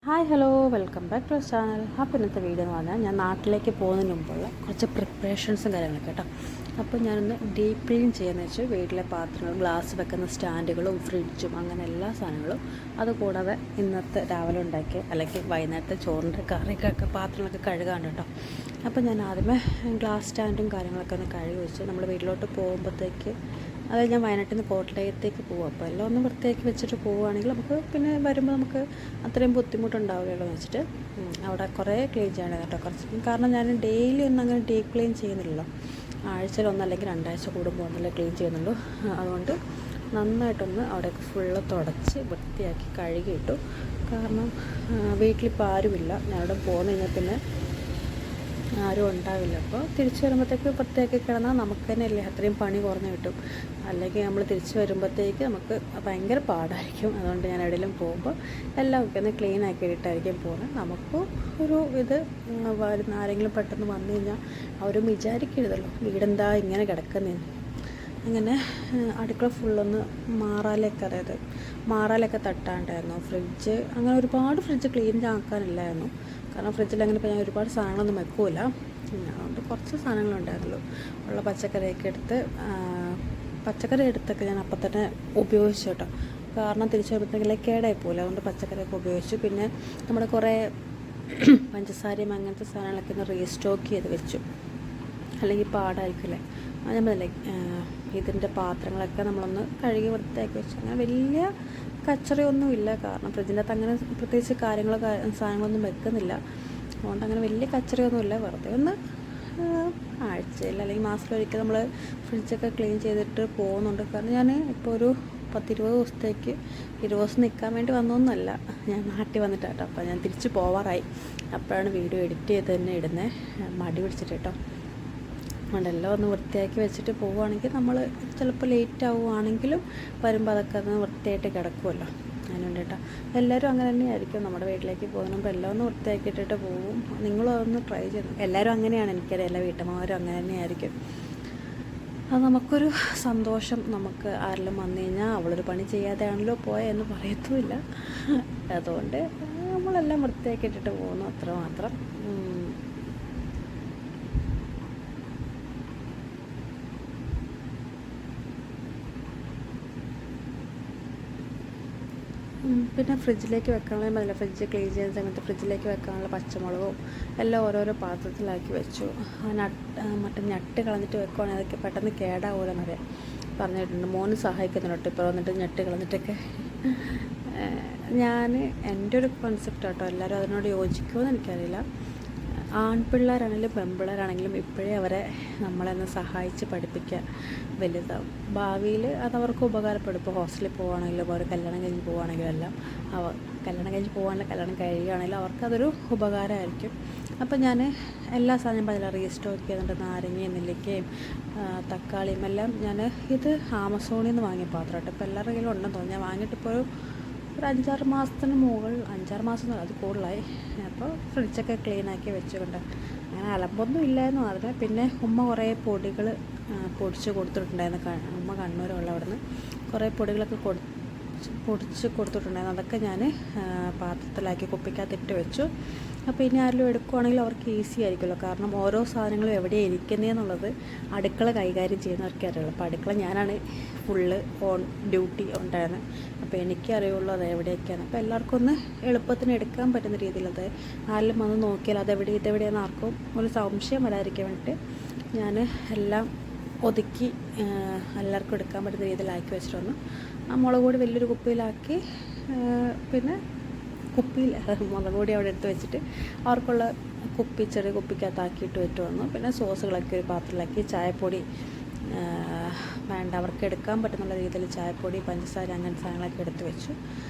Hi hello welcome back to channel. അപ്പോൾ ഇന്നത്തെ video എന്ന് പറഞ്ഞാൽ ഞാൻ നാട്ടിലേക്ക് പോകുന്നതിന് മുമ്പുള്ള കുറച്ച് പ്രിപ്പറേഷൻസും കാര്യങ്ങളൊക്കെ കേട്ടോ. അപ്പോൾ ഞാനൊന്ന് ഡീപ്പ് ക്ലീൻ ചെയ്യാമെന്ന് വെച്ചാൽ വീട്ടിലെ പാത്രങ്ങളും ഗ്ലാസ് വെക്കുന്ന സ്റ്റാൻഡുകളും ഫ്രിഡ്ജും അങ്ങനെ എല്ലാ സാധനങ്ങളും, അതുകൂടാതെ ഇന്നത്തെ രാവിലെ ഉണ്ടാക്കിയ അല്ലെങ്കിൽ വൈകുന്നേരത്തെ ചോറിൻ്റെ കറിക്കൊക്കെ പാത്രങ്ങളൊക്കെ കഴുകാണ്ട് കേട്ടോ. അപ്പോൾ ഞാൻ ആദ്യമേ ഗ്ലാസ് സ്റ്റാൻഡും കാര്യങ്ങളൊക്കെ ഒന്ന് കഴുകി വെച്ച് നമ്മൾ വീട്ടിലോട്ട് പോകുമ്പോഴത്തേക്ക്, അതായത് ഞാൻ വയനാട്ടിൽ നിന്ന് കോട്ടയത്തേക്ക് പോകും. അപ്പോൾ എല്ലാം ഒന്ന് വൃത്തിയാക്കി വെച്ചിട്ട് പോവുകയാണെങ്കിൽ നമുക്ക് പിന്നെ വരുമ്പോൾ നമുക്ക് അത്രയും ബുദ്ധിമുട്ടുണ്ടാവില്ലല്ലോ എന്ന് വെച്ചിട്ട് അവിടെ കുറേ ക്ലീൻ ചെയ്യണം കേട്ടോ. കുറച്ച് കാരണം ഞാൻ ഡെയിലി ഒന്നും അങ്ങനെ ഡീപ്പ് ക്ലീൻ ചെയ്യുന്നില്ലല്ലോ, ആഴ്ചയിൽ അല്ലെങ്കിൽ രണ്ടാഴ്ച കൂടുമ്പോൾ ഒന്നല്ലേ ക്ലീൻ ചെയ്യുന്നുള്ളൂ. അതുകൊണ്ട് നന്നായിട്ടൊന്ന് അവിടെയൊക്കെ ഫുള്ള് തുടച്ച് വൃത്തിയാക്കി കഴുകിയിട്ടു. കാരണം വീട്ടിലിപ്പോൾ ആരുമില്ല, ഞാൻ അവിടെ പോന്നു കഴിഞ്ഞാൽ പിന്നെ ആരും ഉണ്ടാവില്ല. അപ്പോൾ തിരിച്ച് വരുമ്പോഴത്തേക്ക് വൃത്തിയാക്കി കിടന്നാൽ നമുക്ക് തന്നെയല്ലേ അത്രയും പണി കുറഞ്ഞ് കിട്ടും. അല്ലെങ്കിൽ നമ്മൾ തിരിച്ച് വരുമ്പോഴത്തേക്ക് നമുക്ക് ഭയങ്കര പാടായിരിക്കും. അതുകൊണ്ട് ഞാൻ എവിടെയെങ്കിലും പോകുമ്പോൾ എല്ലാം ഒക്കെ ഒന്ന് ക്ലീൻ ആക്കിയിട്ടായിരിക്കും പോകുന്നത്. നമുക്കും ഒരു ഇത് വരുന്ന ആരെങ്കിലും പെട്ടെന്ന് വന്നു കഴിഞ്ഞാൽ അവരും വിചാരിക്കരുതല്ലോ വീടെന്താ ഇങ്ങനെ കിടക്കുന്നതെന്ന്. അങ്ങനെ അടുക്കള ഫുള്ളൊന്ന് മാറാലൊക്കെ, അതായത് മാറാലൊക്കെ തട്ടാണ്ടായിരുന്നു. ഫ്രിഡ്ജ് അങ്ങനെ ഒരുപാട് ഫ്രിഡ്ജ് ക്ലീൻ ആക്കാനില്ലായിരുന്നു. കാരണം ഫ്രിഡ്ജിൽ അങ്ങനെ ഇപ്പോൾ ഞാൻ ഒരുപാട് സാധനങ്ങളൊന്നും വെക്കൂല, അതുകൊണ്ട് കുറച്ച് സാധനങ്ങളുണ്ടായിരുന്നുള്ളൂ. ഉള്ള പച്ചക്കറിയൊക്കെ പച്ചക്കറി എടുത്തൊക്കെ ഞാൻ അപ്പം തന്നെ ഉപയോഗിച്ചു കേട്ടോ. കാരണം തിരിച്ചു വരുമ്പോഴത്തേക്കില്ലേ കേടായി പോകില്ല, അതുകൊണ്ട് പച്ചക്കറിയൊക്കെ ഉപയോഗിച്ചു. പിന്നെ നമ്മുടെ കുറേ പഞ്ചസാരയും അങ്ങനത്തെ സാധനങ്ങളൊക്കെ ഒന്ന് റീസ്റ്റോക്ക് ചെയ്ത് വെച്ചു, അല്ലെങ്കിൽ പാടായിരിക്കില്ലേ. നമ്മളല്ലേ ഇതിൻ്റെ പാത്രങ്ങളൊക്കെ നമ്മളൊന്ന് കഴുകി വൃത്തിയാക്കി വെച്ചു. അങ്ങനെ വലിയ കച്ചറയൊന്നുമില്ല, കാരണം ഫ്രിഡ്ജിൻ്റെ അകത്ത് അങ്ങനെ പ്രത്യേകിച്ച് സാധനങ്ങളൊന്നും വെക്കുന്നില്ല. അതുകൊണ്ട് അങ്ങനെ വലിയ കച്ചറയൊന്നുമില്ല. വെറുതെ ഒന്ന് ആഴ്ചയിൽ അല്ലെങ്കിൽ മാസത്തിലൊരിക്കൽ നമ്മൾ ഫ്രിഡ്ജൊക്കെ ക്ലീൻ ചെയ്തിട്ട് പോകുന്നുണ്ട്. കാരണം ഞാൻ ഇപ്പോൾ ഒരു 10-20 ദിവസത്തേക്ക്, 20 ദിവസം നിൽക്കാൻ വേണ്ടി വന്നതൊന്നുമല്ല, ഞാൻ നാട്ടിൽ വന്നിട്ടാട്ടോ. അപ്പോൾ ഞാൻ തിരിച്ച് പോവാറായി. അപ്പോഴാണ് വീഡിയോ എഡിറ്റ് ചെയ്ത് തന്നെ ഇടുന്നത്, മടി പിടിച്ചിട്ട് കേട്ടോ. അതുകൊണ്ടെല്ലാം ഒന്ന് വൃത്തിയാക്കി വെച്ചിട്ട് പോവുകയാണെങ്കിൽ നമ്മൾ ചിലപ്പോൾ ലേറ്റ് ആവുകയാണെങ്കിലും വരുമ്പോൾ അതൊക്കെ ഒന്ന് വൃത്തിയായിട്ട് കിടക്കുമല്ലോ. അതിനുണ്ട് കേട്ടോ. എല്ലാവരും അങ്ങനെ തന്നെയായിരിക്കും, നമ്മുടെ വീട്ടിലേക്ക് പോകുമ്പോൾ എല്ലാം ഒന്ന് വൃത്തിയാക്കിയിട്ടിട്ട് പോകും. നിങ്ങളും അതൊന്ന് ട്രൈ ചെയ്തു. എല്ലാവരും അങ്ങനെയാണ്, എനിക്കറിയാം, എല്ലാ വീട്ടമ്മമാരും അങ്ങനെ തന്നെയായിരിക്കും. അത് നമുക്കൊരു സന്തോഷം. നമുക്ക് ആരെങ്കിലും വന്നു കഴിഞ്ഞാൽ അവളൊരു പണി ചെയ്യാതെയാണല്ലോ പോയെന്ന് പറയത്തുമില്ല. അതുകൊണ്ട് നമ്മളെല്ലാം വൃത്തിയാക്കിയിട്ടിട്ട് പോകുന്നു, അത്രമാത്രം. പിന്നെ ഫ്രിഡ്ജിലേക്ക് വെക്കാനുള്ള ഫ്രിഡ്ജ് ക്ലീൻ ചെയ്യുന്ന സമയത്ത് ഫ്രിഡ്ജിലേക്ക് വെക്കാനുള്ള പച്ചമുളകും എല്ലാം ഓരോരോ പാത്രത്തിലാക്കി വെച്ചു. മറ്റേ ഞട്ട് കളഞ്ഞിട്ട് വെക്കുവാണെങ്കിൽ അതൊക്കെ പെട്ടെന്ന് കേടാവൂലെന്നറിയാം പറഞ്ഞിട്ടുണ്ട്. മോന് സഹായിക്കുന്നുണ്ട് ഇപ്പോൾ വന്നിട്ട് ഞട്ട് കളഞ്ഞിട്ടൊക്കെ. ഞാൻ എൻ്റെ ഒരു കോൺസെപ്റ്റ് കേട്ടോ, എല്ലാവരും അതിനോട് യോജിക്കുമെന്ന് എനിക്കറിയില്ല. ആൺപിള്ളേരാണെങ്കിലും പെൺപിള്ളേരാണെങ്കിലും ഇപ്പോഴേ അവരെ നമ്മളെന്ന് സഹായിച്ച് പഠിപ്പിക്കുക വലുതാവും. ഭാവിയിൽ അതവർക്ക് ഉപകാരപ്പെടും. ഇപ്പോൾ ഹോസ്റ്റലിൽ പോവുകയാണെങ്കിലും അവർ കല്യാണം കഴിഞ്ഞ് പോവുകയാണെങ്കിലും എല്ലാം കല്യാണം കഴിഞ്ഞ് പോകാനുള്ള കല്യാണം കഴിയുകയാണെങ്കിലും അവർക്കതൊരു ഉപകാരമായിരിക്കും. അപ്പോൾ ഞാൻ എല്ലാ സാധനവും പറഞ്ഞില്ല, റീസ്റ്റോക്ക് ചെയ്യുന്നുണ്ട്. നാരങ്ങയും നെല്ലിക്കയും തക്കാളിയും എല്ലാം ഞാൻ ഇത് ആമസോണിൽ നിന്ന് വാങ്ങിയ പാത്രം കേട്ടോ. ഇപ്പോൾ എല്ലാവരുടെ കയ്യിലും ഉണ്ടെന്ന് തോന്നുന്നു. ഞാൻ വാങ്ങിയിട്ടിപ്പോൾ ഒരു 5-6 മാസത്തിന് മുകളിൽ, 5-6 മാസം അത് കൂടുതലായി. അപ്പോൾ ഫ്രിഡ്ജൊക്കെ ക്ലീനാക്കി വെച്ചുകൊണ്ട് അങ്ങനെ അലമ്പൊന്നും ഇല്ലായിരുന്നു അതിന്. പിന്നെ ഉമ്മ കുറേ പൊടികൾ പൊടിച്ച് കൊടുത്തിട്ടുണ്ടായിരുന്നു. ഉമ്മ കണ്ണൂരുള്ള അവിടെ നിന്ന് കുറേ പൊടികളൊക്കെ പൊടിച്ച് കൊടുത്തിട്ടുണ്ടായിരുന്നു. അതൊക്കെ ഞാൻ പാത്രത്തിലാക്കി കുപ്പിക്കകത്തിട്ട് വെച്ചു. അപ്പോൾ ഇനി ആരെങ്കിലും എടുക്കുവാണെങ്കിൽ അവർക്ക് ഈസി ആയിരിക്കുമല്ലോ, കാരണം ഓരോ സാധനങ്ങളും എവിടെയാണ് ഇരിക്കുന്നതെന്നുള്ളത് അടുക്കള കൈകാര്യം ചെയ്യുന്നവർക്ക് അറിയുള്ളൂ. അപ്പോൾ അടുക്കള ഞാനാണ് ഫുള്ള് ഓൺ ഡ്യൂട്ടി ഉണ്ടായിരുന്നത്. അപ്പോൾ എനിക്കേ അറിയുള്ളൂ അത് എവിടെയൊക്കെയാണ്. അപ്പോൾ എല്ലാവർക്കും ഒന്ന് എളുപ്പത്തിന് എടുക്കാൻ പറ്റുന്ന രീതിയിൽ, അത് ആരെങ്കിലും വന്ന് നോക്കിയാൽ ഇതെവിടെയാണെന്ന് ആർക്കും ഒരു സംശയം വരാതിരിക്കാൻ വേണ്ടിയിട്ട് ഞാൻ എല്ലാം ഒതുക്കി എല്ലാവർക്കും എടുക്കാൻ പറ്റുന്ന രീതിയിലാക്കി വെച്ചിട്ട് വന്നു. ആ മുളക് പൊടി വലിയൊരു കുപ്പിയിലാക്കി, പിന്നെ കുപ്പിയിൽ മുളക് പൊടി അവിടെ എടുത്ത് വെച്ചിട്ട് അവർക്കുള്ള ചെറിയ കുപ്പിക്കകത്താക്കിയിട്ട് വെച്ച് വന്നു. പിന്നെ സോസുകളൊക്കെ ഒരു പാത്രത്തിലാക്കി, ചായപ്പൊടി വേണ്ട അവർക്ക് എടുക്കാൻ പറ്റുന്ന രീതിയിൽ ചായപ്പൊടി, പഞ്ചസാര അങ്ങനത്തെ സാധനങ്ങളൊക്കെ എടുത്ത് വെച്ചു.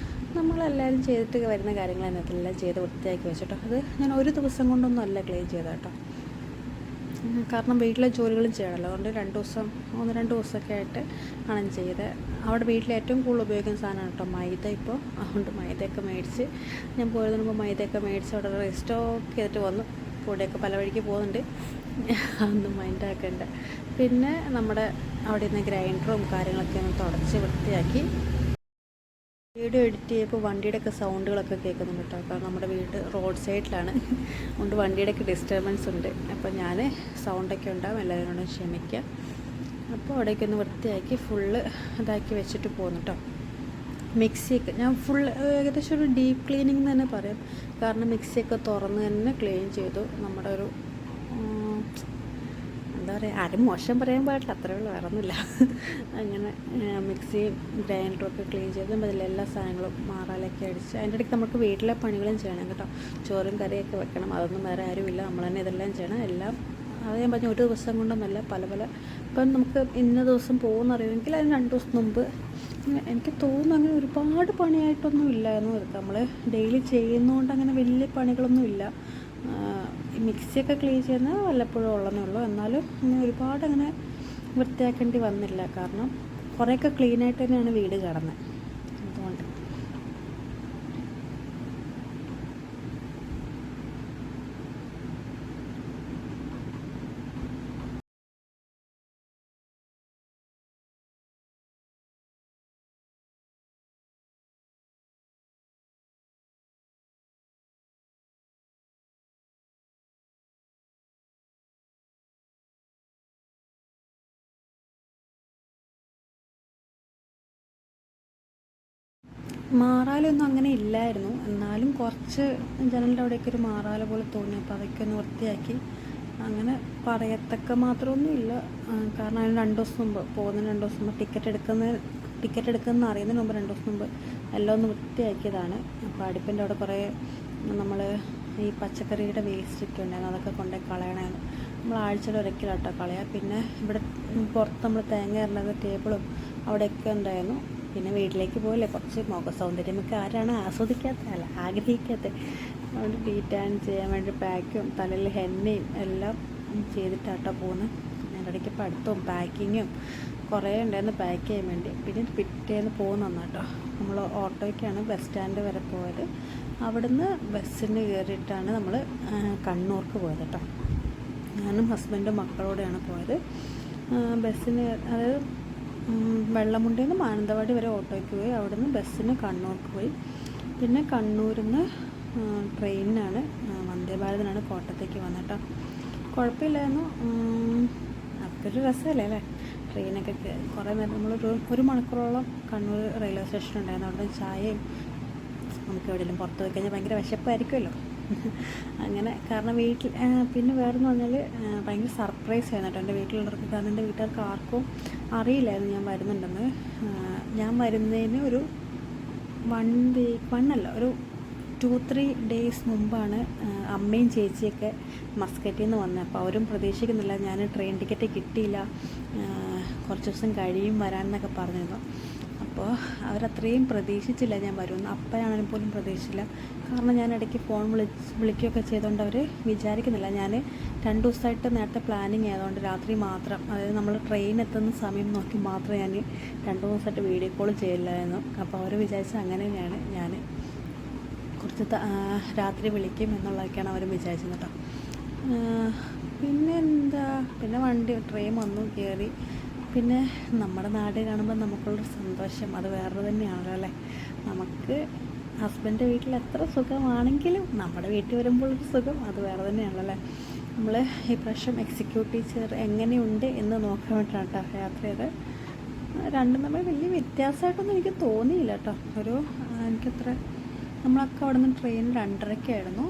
നമ്മളെല്ലാവരും ചെയ്തിട്ട് വരുന്ന കാര്യങ്ങൾ എല്ലാം ചെയ്ത് വൃത്തിയാക്കി വെച്ചിട്ടോ. അത് ഞാൻ ഒരു ദിവസം കൊണ്ടൊന്നും അല്ല ക്ലീൻ ചെയ്തത് കേട്ടോ, കാരണം വീട്ടിലെ ജോലികളും ചെയ്യണമല്ലോ. അതുകൊണ്ട് 1-2 ദിവസമൊക്കെ ആയിട്ട് ആണ് ചെയ്ത്. അവിടെ വീട്ടിൽ ഏറ്റവും കൂടുതൽ ഉപയോഗിക്കുന്ന സാധനമാണ് കേട്ടോ മൈദ ഇപ്പോൾ. അതുകൊണ്ട് മൈദയൊക്കെ മേടിച്ച്, ഞാൻ പോയതിന് മുമ്പ് മൈദയൊക്കെ മേടിച്ച് അവിടെ റീസ്റ്റോക്ക് ചെയ്തിട്ട് വന്നു. പൊടിയൊക്കെ പല വഴിക്ക് പോകുന്നുണ്ട്, അതൊന്നും മൈൻഡാക്കേണ്ട. പിന്നെ നമ്മുടെ അവിടെ നിന്ന് ഗ്രൈൻഡറും കാര്യങ്ങളൊക്കെ ഒന്ന് തുടച്ച് വൃത്തിയാക്കി വീഡിയോ എഡിറ്റ് ചെയ്യുമ്പോൾ വണ്ടിയുടെയൊക്കെ സൗണ്ടുകളൊക്കെ കേൾക്കുന്നുണ്ട് കേട്ടോ. കാരണം നമ്മുടെ വീട് റോഡ് സൈഡിലാണ്, അതുകൊണ്ട് വണ്ടിയുടെയൊക്കെ ഡിസ്റ്റർബൻസ് ഉണ്ട്. അപ്പോൾ ഞാൻ സൗണ്ടൊക്കെ ഉണ്ടാകും, എല്ലാവരോടും ക്ഷമിക്കുക. അപ്പോൾ അവിടേക്ക് ഒന്ന് വൃത്തിയാക്കി ഫുള്ള് ഇതാക്കി വെച്ചിട്ട് പോകുന്നു കേട്ടോ. മിക്സിയൊക്കെ ഞാൻ ഏകദേശം ഒരു ഡീപ്പ് ക്ലീനിങ് തന്നെ പറയാം. കാരണം മിക്സിയൊക്കെ തുറന്ന് തന്നെ ക്ലീൻ ചെയ്തു. നമ്മുടെ ഒരു എന്താ പറയുക, ആരും മോശം പറയാൻ പാടില്ല, അത്രേ ഉള്ളൂ, വേറെ ഒന്നുമില്ല. അങ്ങനെ മിക്സിയും ഗ്രൈൻഡറും ഒക്കെ ക്ലീൻ ചെയ്ത് അതിലെല്ലാ സാധനങ്ങളും മാറാലൊക്കെ അടിച്ച് അതിൻ്റെ ഇടയ്ക്ക് നമുക്ക് വീട്ടിലെ പണികളും ചെയ്യണം കേട്ടോ. ചോറും കറിയൊക്കെ വെക്കണം, അതൊന്നും വേറെ ആരുമില്ല, നമ്മൾ തന്നെ ഇതെല്ലാം ചെയ്യണം. എല്ലാം അത് ഞാൻ പറഞ്ഞു, ഒരു ദിവസം കൊണ്ടൊന്നല്ല, പല ഇപ്പം നമുക്ക് ഇന്ന ദിവസം പോകുന്നറിയുമെങ്കിൽ അതിന് 2 ദിവസം മുമ്പ്. എനിക്ക് തോന്നുന്നു അങ്ങനെ ഒരുപാട് പണിയായിട്ടൊന്നും ഇല്ലായിരുന്നു. നമ്മൾ ഡെയിലി ചെയ്യുന്നതുകൊണ്ട് അങ്ങനെ വലിയ പണികളൊന്നും ഇല്ല. മിക്സിയൊക്കെ ക്ലീൻ ചെയ്യുന്നത് വല്ലപ്പോഴും ഉള്ളതേ ഉള്ളൂ. എന്നാലും ഒരുപാട് അങ്ങനെ വൃത്തിയാക്കേണ്ടി വന്നില്ല. കാരണം കുറേയൊക്കെ ക്ലീനായിട്ട് തന്നെയാണ് വീട് കിടന്നത്. അതുകൊണ്ട് മാറാലൊന്നും അങ്ങനെ ഇല്ലായിരുന്നു. എന്നാലും കുറച്ച് ജനലിൻ്റെ അവിടെയൊക്കെ ഒരു മാറാല പോലെ തോന്നി. അപ്പോൾ അതൊക്കെ ഒന്ന് വൃത്തിയാക്കി. അങ്ങനെ പറയത്തക്ക മാത്രമൊന്നും ഇല്ല. കാരണം അതിന് 2 ദിവസം മുമ്പ്, പോകുന്നതിന് 2 ദിവസം മുമ്പ്, ടിക്കറ്റ് എടുക്കുന്ന അറിയുന്നതിന് മുമ്പ് 2 ദിവസം മുമ്പ് എല്ലാം ഒന്ന് വൃത്തിയാക്കിയതാണ്. അപ്പോൾ അടുപ്പിൻ്റെ അവിടെ കുറേ നമ്മൾ ഈ പച്ചക്കറിയുടെ വേസ്റ്റൊക്കെ ഉണ്ടായിരുന്നു, അതൊക്കെ കൊണ്ടുപോയി കളയണമായിരുന്നു. നമ്മൾ ആഴ്ചയിൽ ഒരിക്കലാട്ടോ കളയുക. പിന്നെ ഇവിടെ പുറത്ത് നമ്മൾ തേങ്ങ ഇടുന്ന ടേബിളും അവിടെയൊക്കെ ഉണ്ടായിരുന്നു. പിന്നെ വീട്ടിലേക്ക് പോയില്ലേ, കുറച്ച് മുഖ സൗന്ദര്യമൊക്കെ ആരാണ് ആസ്വദിക്കാത്ത, ആഗ്രഹിക്കാത്തത്. അതുകൊണ്ട് ഡീറ്റാൻ ചെയ്യാൻ വേണ്ടി പാക്കും തലയിൽ ഹെന്നയും എല്ലാം ചെയ്തിട്ടാട്ടോ പോകുന്നത്. അതിൻ്റെ ഇടയ്ക്ക് പഠിത്തവും പാക്കിങ്ങും കുറേ ഉണ്ടായിരുന്നു പാക്ക് ചെയ്യാൻ വേണ്ടി. പിന്നെ പിറ്റേന്ന് പോകുന്ന കേട്ടോ. നമ്മൾ ഓട്ടോയ്ക്കാണ് ബസ് സ്റ്റാൻഡ് വരെ പോയത്. അവിടുന്ന് ബസ്സിന് കയറിയിട്ടാണ് നമ്മൾ കണ്ണൂർക്ക് പോയത് കേട്ടോ. ഞാനും ഹസ്ബൻഡും മക്കളോടെയാണ് പോയത്. ബസ്സിന്, അതായത് വെള്ളമുണ്ടിൽ നിന്ന് മാനന്തവാടി വരെ ഓട്ടോയ്ക്ക് പോയി. അവിടുന്ന് ബസ്സിന് കണ്ണൂർക്ക് പോയി. പിന്നെ കണ്ണൂരിൽ നിന്ന് ട്രെയിനിനാണ്, വന്ദേ ഭാരതിനാണ് കോട്ടയത്തേക്ക് വന്നിട്ടോ. കുഴപ്പമില്ലായിരുന്നു. അതൊക്കെ ഒരു രസമല്ലേ അല്ലേ, ട്രെയിനൊക്കെ കുറേ നേരം. ഒരു മണിക്കൂറോളം കണ്ണൂർ റെയിൽവേ സ്റ്റേഷൻ ഉണ്ടായിരുന്നു. അവിടെ ചായയും, നമുക്ക് എവിടെയെങ്കിലും പുറത്ത് പോയി കഴിഞ്ഞാൽ ഭയങ്കര വിശപ്പായിരിക്കുമല്ലോ. അങ്ങനെ കാരണം വീട്ടിൽ പിന്നെ വേറെന്ന് പറഞ്ഞാൽ ഭയങ്കര സർപ്രൈസ് ആയിരുന്നു കേട്ടോ എൻ്റെ വീട്ടിലുള്ളവർക്ക്. കാരണം എൻ്റെ വീട്ടുകാർക്ക് ആർക്കും അറിയില്ലായിരുന്നു ഞാൻ വരുന്നുണ്ടെന്ന്. ഞാൻ വരുന്നതിന് ഒരു 2-3 ഡേയ്സ് മുമ്പാണ് അമ്മയും ചേച്ചിയൊക്കെ മസ്കറ്റിൽ നിന്ന് വന്നത്. അപ്പോൾ അവരും പ്രതീക്ഷിക്കുന്നില്ല, ഞാൻ ട്രെയിൻ ടിക്കറ്റ് കിട്ടിയില്ല, കുറച്ച് ദിവസം കഴിയും വരാമെന്നൊക്കെ പറഞ്ഞിരുന്നു. അപ്പോൾ അവരത്രയും പ്രതീക്ഷിച്ചില്ല ഞാൻ വരുമെന്ന്. അപ്പനാണെങ്കിലും പോലും പ്രതീക്ഷിച്ചില്ല. കാരണം ഞാൻ ഇടയ്ക്ക് ഫോൺ വിളിക്കുകയൊക്കെ ചെയ്തുകൊണ്ട് അവർ വിചാരിക്കുന്നില്ല. ഞാൻ 2 ദിവസമായിട്ട് നേരത്തെ പ്ലാനിങ് ആയതുകൊണ്ട് രാത്രി മാത്രം, അതായത് നമ്മൾ ട്രെയിൻ എത്തുന്ന സമയം നോക്കി മാത്രം ഞാൻ 2 ദിവസമായിട്ട് വീഡിയോ കോൾ ചെയ്യില്ലായിരുന്നു. അപ്പോൾ അവർ വിചാരിച്ചത് അങ്ങനെ തന്നെയാണ്, ഞാൻ കുറച്ച് രാത്രി വിളിക്കും എന്നുള്ളതൊക്കെയാണ് അവർ വിചാരിച്ചത് കേട്ടോ. പിന്നെ ട്രെയിൻ വന്നു, കയറി. പിന്നെ നമ്മുടെ നാട് കാണുമ്പോൾ നമുക്കുള്ളൊരു സന്തോഷം അത് വേറെ തന്നെയാണല്ലോ അല്ലേ. നമുക്ക് ഹസ്ബൻഡ് വീട്ടിൽ എത്ര സുഖമാണെങ്കിലും നമ്മുടെ വീട്ടിൽ വരുമ്പോഴൊരു സുഖം അത് വേറെ തന്നെയാണല്ലോ അല്ലേ. നമ്മൾ ഈ പ്രാവശ്യം എക്സിക്യൂട്ടീവ് ചെയർ എങ്ങനെയുണ്ട് എന്ന് നോക്കാൻ വേണ്ടിയിട്ടാണ് കേട്ടോ യാത്ര ചെയ്ത്. രണ്ടും തമ്മിൽ വലിയ വ്യത്യാസമായിട്ടൊന്നും എനിക്ക് തോന്നിയില്ല കേട്ടോ. എനിക്കത്ര, നമ്മളൊക്കെ അവിടെ നിന്ന് ട്രെയിൻ 2:30-ക്കായിരുന്നു.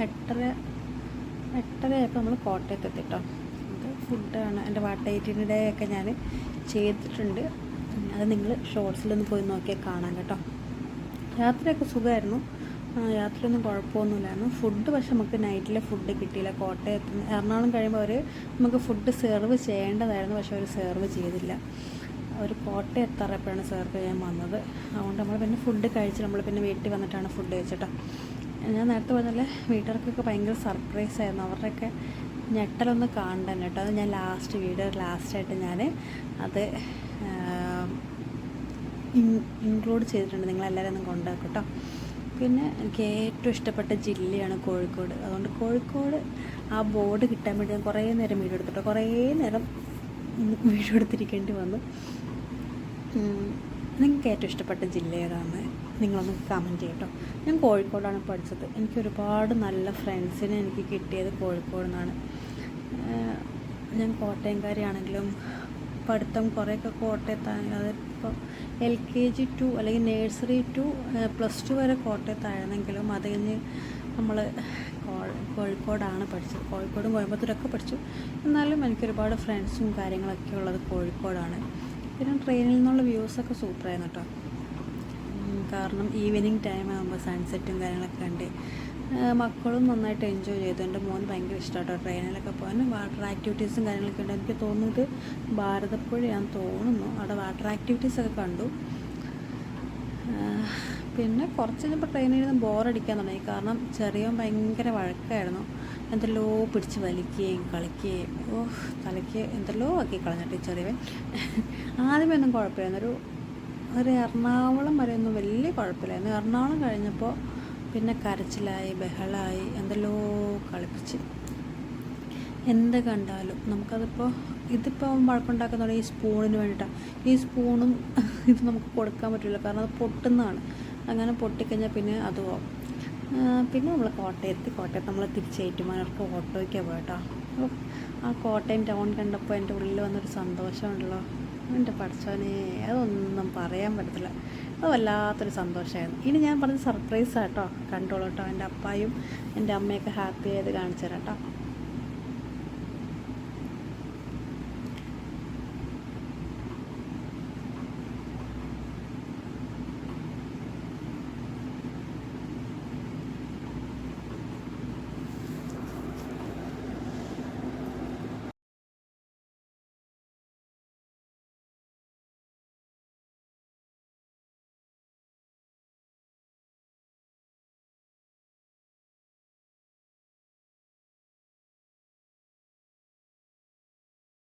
8:30 നമ്മൾ കോട്ടയത്തെത്തി കേട്ടോ. ഫുഡാണ് എൻ്റെ വാട്ടൈറ്റിൻ്റെ ഒക്കെ ഞാൻ ചെയ്തിട്ടുണ്ട്. അത് നിങ്ങൾ ഷോർട്സിലൊന്ന് പോയി നോക്കിയാൽ കാണാം കേട്ടോ. യാത്രയൊക്കെ സുഖമായിരുന്നു, യാത്രയൊന്നും കുഴപ്പമൊന്നുമില്ലായിരുന്നു. ഫുഡ് പക്ഷെ നമുക്ക് നൈറ്റിലെ ഫുഡ് കിട്ടിയില്ല. എറണാകുളം കഴിയുമ്പോൾ അവർ നമുക്ക് ഫുഡ് സെർവ് ചെയ്യേണ്ടതായിരുന്നു, പക്ഷെ അവർ സെർവ് ചെയ്തില്ല. അവർ കോട്ടയം എത്താറപ്പോഴാണ് സെർവ് ചെയ്യാൻ വന്നത്. അതുകൊണ്ട് നമ്മൾ പിന്നെ ഫുഡ് കഴിച്ച് നമ്മൾ പിന്നെ വീട്ടിൽ വന്നിട്ടാണ് ഫുഡ് കഴിച്ചിട്ടോ. ഞാൻ നേരത്തെ പറഞ്ഞാൽ വീട്ടുകാർക്കൊക്കെ ഭയങ്കര സർപ്രൈസ് ആയിരുന്നു. അവരുടെയൊക്കെ ഞെട്ടലൊന്ന് കാണണ്ട കേട്ടോ. അത് ഞാൻ ലാസ്റ്റായിട്ട് ഞാൻ അത് ഇൻക്ലൂഡ് ചെയ്തിട്ടുണ്ട്. നിങ്ങളെല്ലാവരും ഒന്ന് കൊണ്ടുപോകും കേട്ടോ. പിന്നെ എനിക്ക് ഏറ്റവും ഇഷ്ടപ്പെട്ട ജില്ലയാണ് കോഴിക്കോട്. അതുകൊണ്ട് കോഴിക്കോട് ആ ബോർഡ് കിട്ടാൻ വേണ്ടി ഞാൻ കുറേ നേരം വീഡിയോ എടുത്തിട്ടോ. കുറേ നേരം വീഡിയോ എടുത്തിരിക്കേണ്ടി വന്നു. നിങ്ങൾക്ക് ഏറ്റവും ഇഷ്ടപ്പെട്ട ജില്ല ഏതാണ്? നിങ്ങളൊന്ന് കമൻറ്റ് ചെയ്യട്ടോ. ഞാൻ കോഴിക്കോടാണ് പഠിച്ചത്. എനിക്ക് ഒരുപാട് നല്ല ഫ്രണ്ട്സിനെ എനിക്ക് കിട്ടിയത് കോഴിക്കോട് നിന്നാണ്. ഞാൻ കോട്ടയംകാരിയാണെങ്കിലും പഠിത്തം കുറേയൊക്കെ കോട്ടയത്താണ്. അതിപ്പോൾ LKG ടു അല്ലെങ്കിൽ നേഴ്സറി ടു +2 വരെ കോട്ടയത്തായിരുന്നെങ്കിലും അത് കഴിഞ്ഞ് നമ്മൾ കോഴിക്കോടാണ് പഠിച്ചത്. കോഴിക്കോടും കോയമ്പത്തൂരൊക്കെ പഠിച്ചു. എന്നാലും എനിക്കൊരുപാട് ഫ്രണ്ട്സും കാര്യങ്ങളൊക്കെ ഉള്ളത് കോഴിക്കോടാണ്. പിന്നെ ട്രെയിനിൽ നിന്നുള്ള വ്യൂസൊക്കെ സൂപ്പറായിരുന്നു കേട്ടോ. കാരണം ഈവനിങ് ടൈം ആകുമ്പോൾ സൺസെറ്റും കാര്യങ്ങളൊക്കെ ഉണ്ട്. മക്കളും നന്നായിട്ട് എൻജോയ് ചെയ്തു. എൻ്റെ മോൻ ഭയങ്കര ഇഷ്ടമാട്ടോ ട്രെയിനിലൊക്കെ പോകാൻ. വാട്ടർ ആക്ടിവിറ്റീസും കാര്യങ്ങളൊക്കെ ഉണ്ട്. എനിക്ക് തോന്നുന്നത് ഭാരതപ്പുഴയാണെന്ന് തോന്നുന്നു. അവിടെ വാട്ടർ ആക്ടിവിറ്റീസൊക്കെ കണ്ടു. പിന്നെ കുറച്ച് കഴിഞ്ഞപ്പോൾ ട്രെയിനിൽ ബോറടിക്കാൻ തുടങ്ങി. കാരണം ചെറിയവൻ ഭയങ്കര വഴക്കായിരുന്നു. എന്തെല്ലോ പിടിച്ച് വലിക്കുകയും കളിക്കുകയും തലയ്ക്ക് എന്തെല്ലോ ആക്കി കളഞ്ഞിട്ട് ചെറിയവൻ. ആദ്യമേ ഒന്നും കുഴപ്പമില്ലായിരുന്നു. ഒരു എറണാകുളം വരെ ഒന്നും വലിയ കുഴപ്പമില്ലായിരുന്നു. എറണാകുളം കഴിഞ്ഞപ്പോൾ പിന്നെ കരച്ചിലായി, ബഹളമായി, എന്തെല്ലോ കളിപ്പിച്ച്. എന്ത് കണ്ടാലും ഇതിപ്പോൾ വഴക്കുണ്ടാക്കുന്ന ഈ സ്പൂണിന് വേണ്ടിയിട്ടാണ്. ഈ സ്പൂണും ഇത് നമുക്ക് കൊടുക്കാൻ പറ്റില്ല, കാരണം അത് പൊട്ടുന്നതാണ്. അങ്ങനെ പൊട്ടിക്കഴിഞ്ഞാൽ പിന്നെ അതുമോ. പിന്നെ നമ്മൾ കോട്ടയത്ത് നമ്മൾ തിരിച്ചേറ്റുമാനവർക്ക് ഓട്ടോയ്ക്കാണ് പോയിട്ടോ. ആ കോട്ടയം ടൗൺ കണ്ടപ്പോൾ എൻ്റെ ഉള്ളിൽ വന്നൊരു സന്തോഷമുണ്ടല്ലോ. എൻ്റെ പഠിച്ചവനെ, അതൊന്നും പറയാൻ പറ്റത്തില്ല. അത് വല്ലാത്തൊരു സന്തോഷമായിരുന്നു. ഇനി ഞാൻ പറഞ്ഞ സർപ്രൈസാട്ടോ, കണ്ടോളൂ കേട്ടോ. എൻ്റെ അപ്പായും എൻ്റെ അമ്മയൊക്കെ ഹാപ്പി ആയത് കാണിച്ചു തരാം കേട്ടോ.